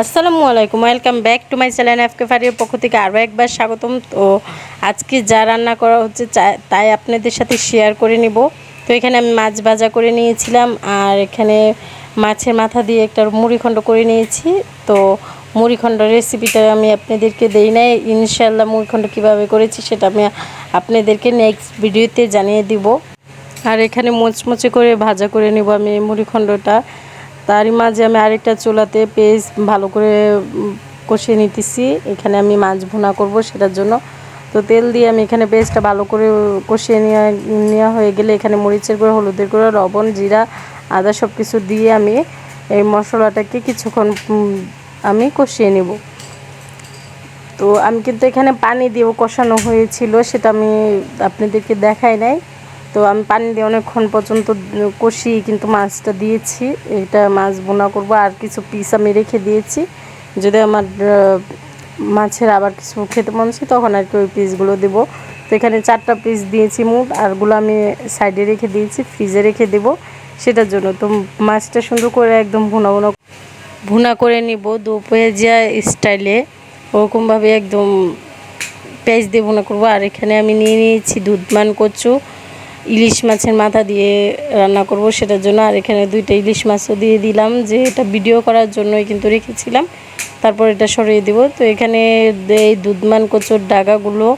আসসালামু আলাইকুম, welcome back to my channel FK ফারির পক্ষ থেকে আরও একবার স্বাগতম। তো আজকে যা রান্না করা হচ্ছে তাই আপনাদের সাথে শেয়ার করে নিব। তো এখানে আমি মাছ ভাজা করে নিয়েছিলাম, আর এখানে মাছের মাথা দিয়ে একটা মুড়িখণ্ড করে নিয়েছি। তো মুড়িখণ্ড রেসিপিটা আমি আপনাদেরকে দেই নাই, ইনশাল্লাহ মুড়িখণ্ড কীভাবে করেছি সেটা আমি আপনাদেরকে নেক্সট ভিডিওতে জানিয়ে দিব। আর এখানে মুচমুচে করে ভাজা করে নেব আমি মুড়িখণ্ডটা। তারই মাঝে আমি আরেকটা চুলাতে পেস্ট ভালো করে কষিয়ে নিতেছি। এখানে আমি মাছ ভুনা করব সেটার জন্য। তো তেল দিয়ে আমি এখানে পেস্টটা ভালো করে কষিয়ে নেওয়া হয়ে গেলে এখানে মরিচের গুঁড়ো, হলুদের গুঁড়ো, লবণ, জিরা, আদা সব কিছু দিয়ে আমি এই মশলাটাকে কিছুক্ষণ আমি কষিয়ে নেব। তো আমি কিন্তু এখানে পানি দিয়েও কষানো হয়েছিল, সেটা আমি আপনাদেরকে দেখাই নাই। তো আমি পানি দিয়ে অনেকক্ষণ পর্যন্ত কষিয়ে কিন্তু মাছটা দিয়েছি। এটা মাছ ভুনা করব, আর কিছু পিস আমি রেখে দিয়েছি, যদি আমার মাছের আবার কিছু খেতে মন চায় তখন আর কি ওই পিসগুলো দেবো। তো এখানে 4টা পিস দিয়েছি মোট, আরগুলো আমি সাইডে রেখে দিয়েছি, ফ্রিজে রেখে দেবো সেটার জন্য। তো মাছটা সুন্দর করে একদম ভুনা করে নিব দু পেঁয়াজা স্টাইলে, ওরকমভাবে একদম পেঁয়াজ দিয়ে ভুনা করবো। আর এখানে আমি নিয়ে নিয়েছি দুধমান কচু, ইলিশ মাছের মাথা দিয়ে রান্না করব সেটার জন্য। আর এখানে 2টা ইলিশ মাছও দিয়ে দিলাম, যে এটা ভিডিও করার জন্যই কিন্তু রেখেছিলাম, তারপর এটা সরিয়ে দিব। তো এখানে এই দুধমান কচুর ডাগাগুলো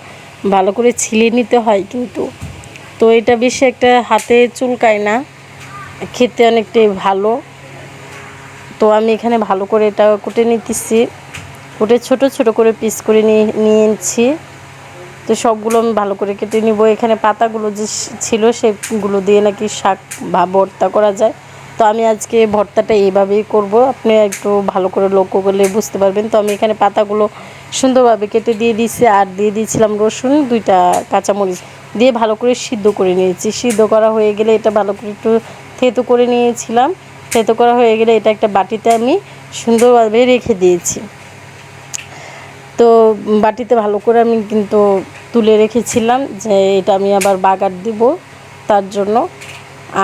ভালো করে ছিলে নিতে হয় কিন্তু। তো এটা বেশি একটা হাতে চুলকায় না, খেতে অনেকটাই ভালো। তো আমি এখানে ভালো করে এটা কুটে নিতেছি, কুটে ছোট ছোট করে পিস করে নিয়েছি। তো সবগুলো আমি ভালো করে কেটে নিব। এখানে পাতাগুলো যে ছিল সেগুলো দিয়ে নাকি শাক বা ভর্তা করা যায়। তো আমি আজকে ভর্তাটা এইভাবেই করব, আপনি একটু ভালো করে লক্ষ্য করলে বুঝতে পারবেন। তো আমি এখানে পাতাগুলো সুন্দরভাবে কেটে দিয়ে দিয়েছি, আর দিয়ে দিয়েছিলাম রসুন, 2টা কাঁচামরিচ দিয়ে ভালো করে সিদ্ধ করে নিয়েছি। সিদ্ধ করা হয়ে গেলে এটা ভালো করে একটু থেতো করে নিয়েছিলাম। থেতো করা হয়ে গেলে এটা একটা বাটিতে আমি সুন্দরভাবে রেখে দিয়েছি। তো বাটিতে ভালো করে আমি কিন্তু তুলে রেখেছিলাম, যে এটা আমি আবার বাগার দিব তার জন্য।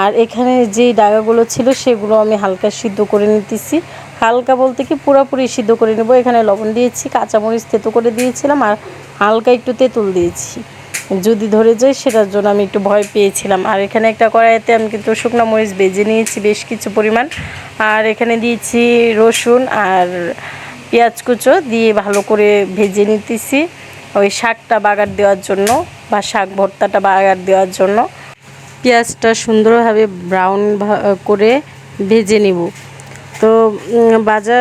আর এখানে যেই ডাগাগুলো ছিল সেগুলো আমি হালকা সিদ্ধ করে নিতেছি, হালকা বলতে কি পুরোপুরি সিদ্ধ করে নেব। এখানে লবণ দিয়েছি, কাঁচামরিচ থেতো করে দিয়েছিলাম, আর হালকা একটু তেঁতুল দিয়েছি, যদি ধরে যায় সেটার জন্য আমি একটু ভয় পেয়েছিলাম। আর এখানে একটা কড়াইতে আমি কিন্তু শুকনো মরিচ ভেজে নিয়েছি বেশ কিছু পরিমাণ, আর এখানে দিয়েছি রসুন আর পেঁয়াজ কুচো দিয়ে ভালো করে ভেজে নিতেছি ওই শাকটা বাগার দেওয়ার জন্য, বা শাক ভর্তাটা বাগার দেওয়ার জন্য। পেঁয়াজটা সুন্দরভাবে ব্রাউন করে ভেজে নিব। তো ভাজা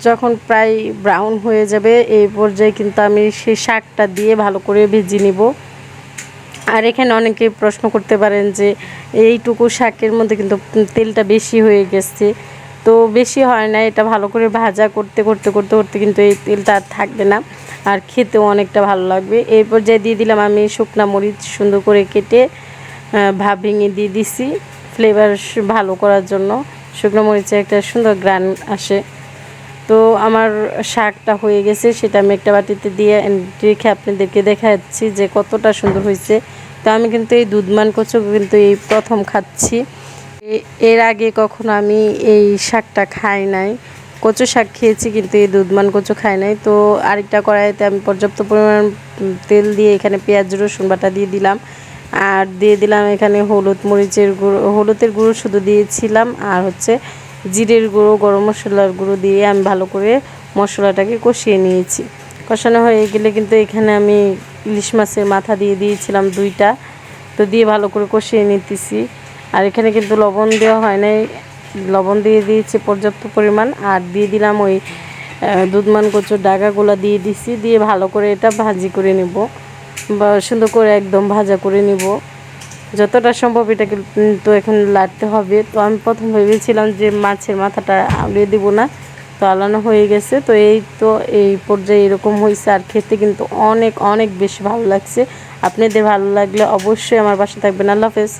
যখন প্রায় ব্রাউন হয়ে যাবে এই পর্যায়ে কিন্তু আমি সেই শাকটা দিয়ে ভালো করে ভেজে নিব। আর এখানে অনেকে প্রশ্ন করতে পারেন যে এইটুকু শাকের মধ্যে কিন্তু তেলটা বেশি হয়ে গেছে। তো বেশি হয় না, এটা ভালো করে ভাজা করতে করতে করতে করতে কিন্তু এই তেলটা আর থাকবে না, আর খেতেও অনেকটা ভালো লাগবে। এই পর্যায়ে দিয়ে দিলাম আমি শুকনা মরিচ সুন্দর করে কেটে ভাব ভেঙে দিয়ে দিছি ফ্লেভার ভালো করার জন্য। শুকনো মরিচে একটা সুন্দর গ্রান আসে। তো আমার শাকটা হয়ে গেছে, সেটা আমি একটা বাটিতে দিয়ে রেখে আপনাদেরকে দেখাচ্ছি যে কতটা সুন্দর হয়েছে। তো আমি কিন্তু এই দুধমান কচু কিন্তু এই প্রথম খাচ্ছি, এর আগে কখনো আমি এই শাকটা খাই নাই। কচু শাক খেয়েছি কিন্তু এই দুধমান কচু খাই নাই। তো আরেকটা কড়াইতে আমি পর্যাপ্ত পরিমাণ তেল দিয়ে এখানে পেঁয়াজ রসুন বাটা দিয়ে দিলাম, আর দিয়ে দিলাম এখানে হলুদের গুঁড়ো শুধু দিয়েছিলাম, আর হচ্ছে জিরের গুঁড়ো, গরম মশলার গুঁড়ো দিয়ে আমি ভালো করে মশলাটাকে কষিয়ে নিয়েছি। কষানো হয়ে গেলে কিন্তু এখানে আমি ইলিশ মাছের মাথা দিয়ে দিয়েছিলাম 2টা, তো দিয়ে ভালো করে কষিয়ে নিতেছি। আর এখানে কিন্তু লবণ দেওয়া হয় নাই, লবণ দিয়ে দিয়েছি পর্যাপ্ত পরিমাণ, আর দিয়ে দিলাম ওই দুধমান কচুর ডাগাগুলো দিয়ে দিছি, দিয়ে ভালো করে এটা ভাজি করে নেব, বা সুন্দর করে একদম ভাজা করে নিব যতটা সম্ভব। এটাকে তো এখন লাড়তে হবে। তো আমি প্রথম ভেবেছিলাম যে মাছের মাথাটা আলিয়ে দেব না, তো আলানো হয়ে গেছে। তো এই পর্যায়ে এরকম হয়েছে, আর খেতে কিন্তু অনেক অনেক বেশি ভালো লাগছে। আপনাদের ভালো লাগলে অবশ্যই আমার পাশে থাকবেন। আল্লাহ হাফেজ।